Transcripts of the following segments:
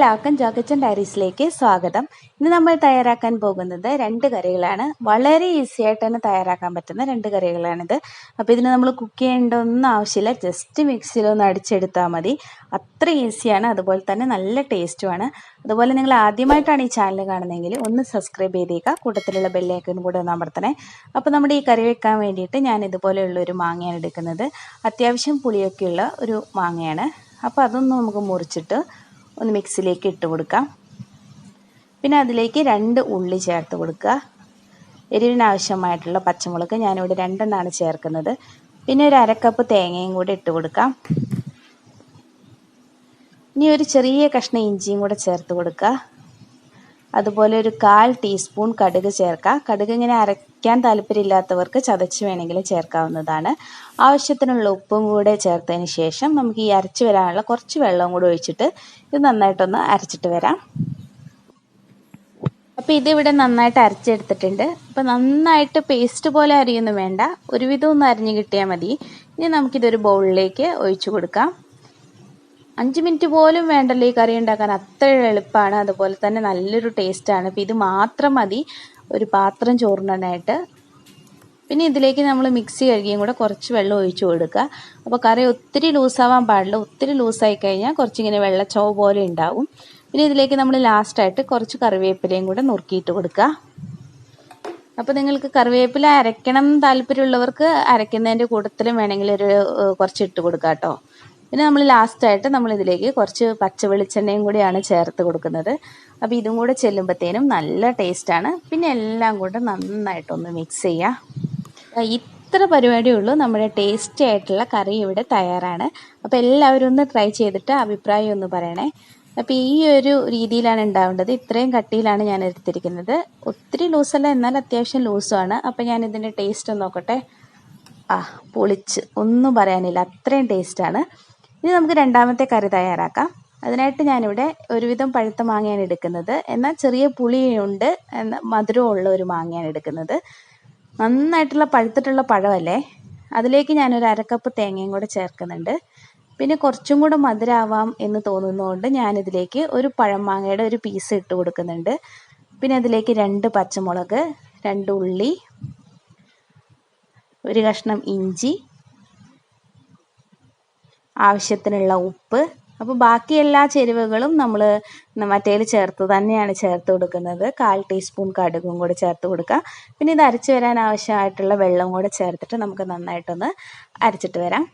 എല്ലാവർക്കും ജോക്കിച്ചൻ ഡയറീസിലേക്ക് സ്വാഗതം. ഇന്ന് നമ്മൾ തയ്യാറാക്കാൻ പോകുന്നത് 2 കറികളാണ്. വളരെ ഈസി ആയിട്ട് തന്നെ തയ്യാറാക്കാൻ പറ്റുന്ന 2 കറികളാണിത്. അപ്പോൾ ഇതിന് നമ്മൾ കുക്ക് ചെയ്യേണ്ട ഒന്നും ആവശ്യമില്ല, ജസ്റ്റ് മിക്സിയിലൊന്ന് അടിച്ചെടുത്താൽ മതി. അത്ര ഈസിയാണ്, അതുപോലെ തന്നെ നല്ല ടേസ്റ്റുമാണ്. അതുപോലെ നിങ്ങൾ ആദ്യമായിട്ടാണ് ഈ ചാനൽ കാണുന്നതെങ്കിൽ ഒന്ന് സബ്സ്ക്രൈബ് ചെയ്തേക്കുക, കൂട്ടത്തിലുള്ള ബെല്ലൈക്കനും കൂടെ ഒന്ന് അമർത്തണേ. അപ്പോൾ നമ്മുടെ ഈ കറി വെക്കാൻ വേണ്ടിയിട്ട് ഞാൻ ഇതുപോലെയുള്ളൊരു മാങ്ങയാണ് എടുക്കുന്നത്. അത്യാവശ്യം പുളിയൊക്കെയുള്ള ഒരു മാങ്ങയാണ്. അപ്പോൾ അതൊന്ന് നമുക്ക് മുറിച്ചിട്ട് ഒന്ന് മിക്സിയിലേക്ക് ഇട്ട് കൊടുക്കാം. പിന്നെ അതിലേക്ക് 2 ഉള്ളി ചേർത്ത് കൊടുക്കുക. എരിവിനാവശ്യമായിട്ടുള്ള പച്ചമുളക് ഞാനിവിടെ 2 എണ്ണമാണ് ചേർക്കുന്നത്. പിന്നെ ഒരു 1/2 കപ്പ് തേങ്ങയും കൂടി ഇട്ട് കൊടുക്കാം. ഇനി ഒരു ചെറിയ കഷ്ണം ഇഞ്ചിയും കൂടെ ചേർത്ത് കൊടുക്കുക. അതുപോലെ ഒരു 1/4 ടീസ്പൂൺ കടുക് ചേർക്കുക. കടുക് ഇങ്ങനെ അരയ്ക്കാൻ താല്പര്യമില്ലാത്തവർക്ക് ചതച്ച് വേണമെങ്കിൽ ചേർക്കാവുന്നതാണ്. ആവശ്യത്തിനുള്ള ഉപ്പും കൂടെ ചേർത്തതിന് ശേഷം നമുക്ക് ഈ അരച്ച് വരാനുള്ള കുറച്ച് വെള്ളവും കൂടെ ഒഴിച്ചിട്ട് ഇത് നന്നായിട്ടൊന്ന് അരച്ചിട്ട് വരാം. അപ്പോൾ ഇതിവിടെ നന്നായിട്ട് അരച്ചെടുത്തിട്ടുണ്ട്. അപ്പോൾ നന്നായിട്ട് പേസ്റ്റ് പോലെ അരിയൊന്നും വേണ്ട, ഒരുവിധം ഒന്ന് അരിഞ്ഞ് കിട്ടിയാൽ മതി. ഇനി നമുക്കിതൊരു ബൗളിലേക്ക് ഒഴിച്ചു കൊടുക്കാം. 5 മിനിറ്റ് പോലും വേണ്ടല്ലോ ഈ കറി ഉണ്ടാക്കാൻ, അത്ര എളുപ്പമാണ്. അതുപോലെ തന്നെ നല്ലൊരു ടേസ്റ്റാണ്. അപ്പോൾ ഇത് മാത്രം മതി ഒരു പാത്രം ചോറിനായിട്ട്. പിന്നെ ഇതിലേക്ക് നമ്മൾ മിക്സി കഴുകിയും കൂടെ കുറച്ച് വെള്ളം ഒഴിച്ചു കൊടുക്കുക. അപ്പോൾ കറി ഒത്തിരി ലൂസാവാൻ പാടില്ല, ഒത്തിരി ലൂസായി കഴിഞ്ഞാൽ കുറച്ചിങ്ങനെ വെള്ളച്ചോവ പോലെ ഉണ്ടാവും. പിന്നെ ഇതിലേക്ക് നമ്മൾ ലാസ്റ്റായിട്ട് കുറച്ച് കറിവേപ്പിലയും കൂടെ നുറുക്കിയിട്ട് കൊടുക്കുക. അപ്പോൾ നിങ്ങൾക്ക് കറിവേപ്പില അരയ്ക്കണം താല്പര്യമുള്ളവർക്ക് അരയ്ക്കുന്നതിൻ്റെ കൂട്ടത്തിലും വേണമെങ്കിൽ കുറച്ച് ഇട്ട് കൊടുക്കുക കേട്ടോ. പിന്നെ നമ്മൾ ലാസ്റ്റായിട്ട് ഇതിലേക്ക് കുറച്ച് പച്ച വെളിച്ചെണ്ണയും കൂടിയാണ് ചേർത്ത് കൊടുക്കുന്നത്. അപ്പോൾ ഇതും കൂടെ ചെല്ലുമ്പോഴത്തേനും നല്ല ടേസ്റ്റാണ്. പിന്നെ എല്ലാം കൂടെ നന്നായിട്ടൊന്ന് മിക്സ് ചെയ്യുക. ഇത്ര പരിപാടിയേ ഉള്ളൂ, നമ്മുടെ ടേസ്റ്റി ആയിട്ടുള്ള കറി ഇവിടെ തയ്യാറാണ്. അപ്പോൾ എല്ലാവരും ഒന്ന് ട്രൈ ചെയ്തിട്ട് അഭിപ്രായം ഒന്ന് പറയണേ. അപ്പോൾ ഈ ഒരു രീതിയിലാണ് ഉണ്ടാവേണ്ടത്. ഇത്രയും കട്ടിയിലാണ് ഞാൻ എടുത്തിരിക്കുന്നത്. ഒത്തിരി ലൂസല്ല, എന്നാൽ അത്യാവശ്യം ലൂസുമാണ്. അപ്പോൾ ഞാൻ ഇതിൻ്റെ ടേസ്റ്റ് ഒന്ന് നോക്കട്ടെ. പൊളിച്ച്, ഒന്നും പറയാനില്ല, അത്രയും ടേസ്റ്റാണ്. ഇനി നമുക്ക് രണ്ടാമത്തെ കറി തയ്യാറാക്കാം. അതിനായിട്ട് ഞാനിവിടെ ഒരുവിധം പഴുത്ത മാങ്ങയാണ് എടുക്കുന്നത്. എന്നാൽ ചെറിയ പുളിയുണ്ട്, മധുരമുള്ള ഒരു മാങ്ങയാണ് എടുക്കുന്നത്. നന്നായിട്ടുള്ള പഴുത്തിട്ടുള്ള പഴമല്ലേ, അതിലേക്ക് ഞാനൊരു 1/2 കപ്പ് തേങ്ങയും കൂടെ ചേർക്കുന്നുണ്ട്. പിന്നെ കുറച്ചും കൂടെ മധുരമാവാം എന്ന് തോന്നുന്നതുകൊണ്ട് ഞാനിതിലേക്ക് ഒരു പഴമാങ്ങയുടെ ഒരു പീസ് ഇട്ട് കൊടുക്കുന്നുണ്ട്. പിന്നെ അതിലേക്ക് 2 പച്ചമുളക്, 2 ഉള്ളി, ഒരു കഷ്ണം ഇഞ്ചി, ആവശ്യത്തിനുള്ള ഉപ്പ്. അപ്പോൾ ബാക്കി എല്ലാ ചേരുവകളും നമ്മൾ മറ്റേൽ ചേർത്ത് തന്നെയാണ് ചേർത്ത് കൊടുക്കുന്നത്. 1/4 ടീസ്പൂൺ കടുകും കൂടെ ചേർത്ത് കൊടുക്കുക. പിന്നെ ഇത് അരച്ച് വരാൻ ആവശ്യമായിട്ടുള്ള വെള്ളം കൂടെ ചേർത്തിട്ട് നമുക്ക് നന്നായിട്ടൊന്ന് അരച്ചിട്ട് വരാം.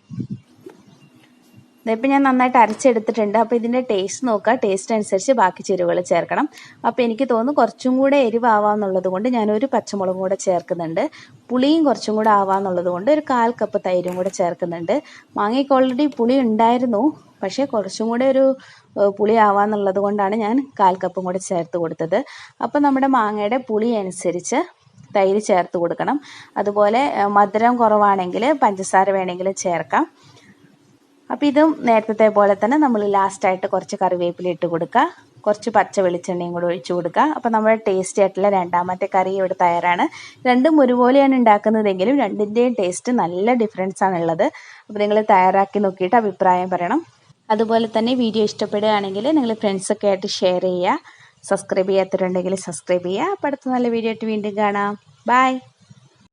ഇതിപ്പോൾ ഞാൻ നന്നായിട്ട് അരച്ചെടുത്തിട്ടുണ്ട്. അപ്പോൾ ഇതിൻ്റെ ടേസ്റ്റ് നോക്കുക, ടേസ്റ്റ് അനുസരിച്ച് ബാക്കി ചേരുവകൾ ചേർക്കണം. അപ്പോൾ എനിക്ക് തോന്നുന്നു കുറച്ചും കൂടെ എരിവാവാന്നുള്ളത് കൊണ്ട് ഞാനൊരു പച്ചമുളകും കൂടെ ചേർക്കുന്നുണ്ട്. പുളിയും കുറച്ചും കൂടെ ആവാന്നുള്ളത് കൊണ്ട് ഒരു 1/4 കപ്പ് തൈരും കൂടെ ചേർക്കുന്നുണ്ട്. മാങ്ങയ്ക്ക് ഓൾറെഡി പുളി ഉണ്ടായിരുന്നു, പക്ഷേ കുറച്ചും കൂടെ ഒരു പുളി ആവാന്നുള്ളത് കൊണ്ടാണ് ഞാൻ 1/4 കപ്പും കൂടെ ചേർത്ത് കൊടുത്തത്. അപ്പോൾ നമ്മുടെ മാങ്ങയുടെ പുളി അനുസരിച്ച് തൈര് ചേർത്ത് കൊടുക്കണം. അതുപോലെ മധുരം കുറവാണെങ്കിൽ പഞ്ചസാര വേണമെങ്കിലും ചേർക്കാം. അപ്പോൾ ഇതും നേരത്തെ പോലെ തന്നെ നമ്മൾ ലാസ്റ്റായിട്ട് കുറച്ച് കറിവേപ്പില ഇട്ട് കൊടുക്കുക, കുറച്ച് പച്ച വെളിച്ചെണ്ണയും കൂടെ ഒഴിച്ചു കൊടുക്കുക. അപ്പോൾ നമ്മുടെ ടേസ്റ്റി ആയിട്ടുള്ള രണ്ടാമത്തെ കറി ഇവിടെ തയ്യാറാണ്. രണ്ടും ഒരുപോലെയാണ് ഉണ്ടാക്കുന്നതെങ്കിലും രണ്ടിൻ്റെയും ടേസ്റ്റ് നല്ല ഡിഫറൻസ് ആണുള്ളത്. അപ്പോൾ നിങ്ങൾ തയ്യാറാക്കി നോക്കിയിട്ട് അഭിപ്രായം പറയണം. അതുപോലെ തന്നെ വീഡിയോ ഇഷ്ടപ്പെടുകയാണെങ്കിൽ നിങ്ങൾ ഫ്രണ്ട്സൊക്കെ ആയിട്ട് ഷെയർ ചെയ്യുക. സബ്സ്ക്രൈബ് ചെയ്യാത്തവരുണ്ടെങ്കിൽ സബ്സ്ക്രൈബ് ചെയ്യുക. അപ്പോൾ അടുത്ത നല്ല വീഡിയോ ആയിട്ട് വീണ്ടും കാണാം. ബൈ.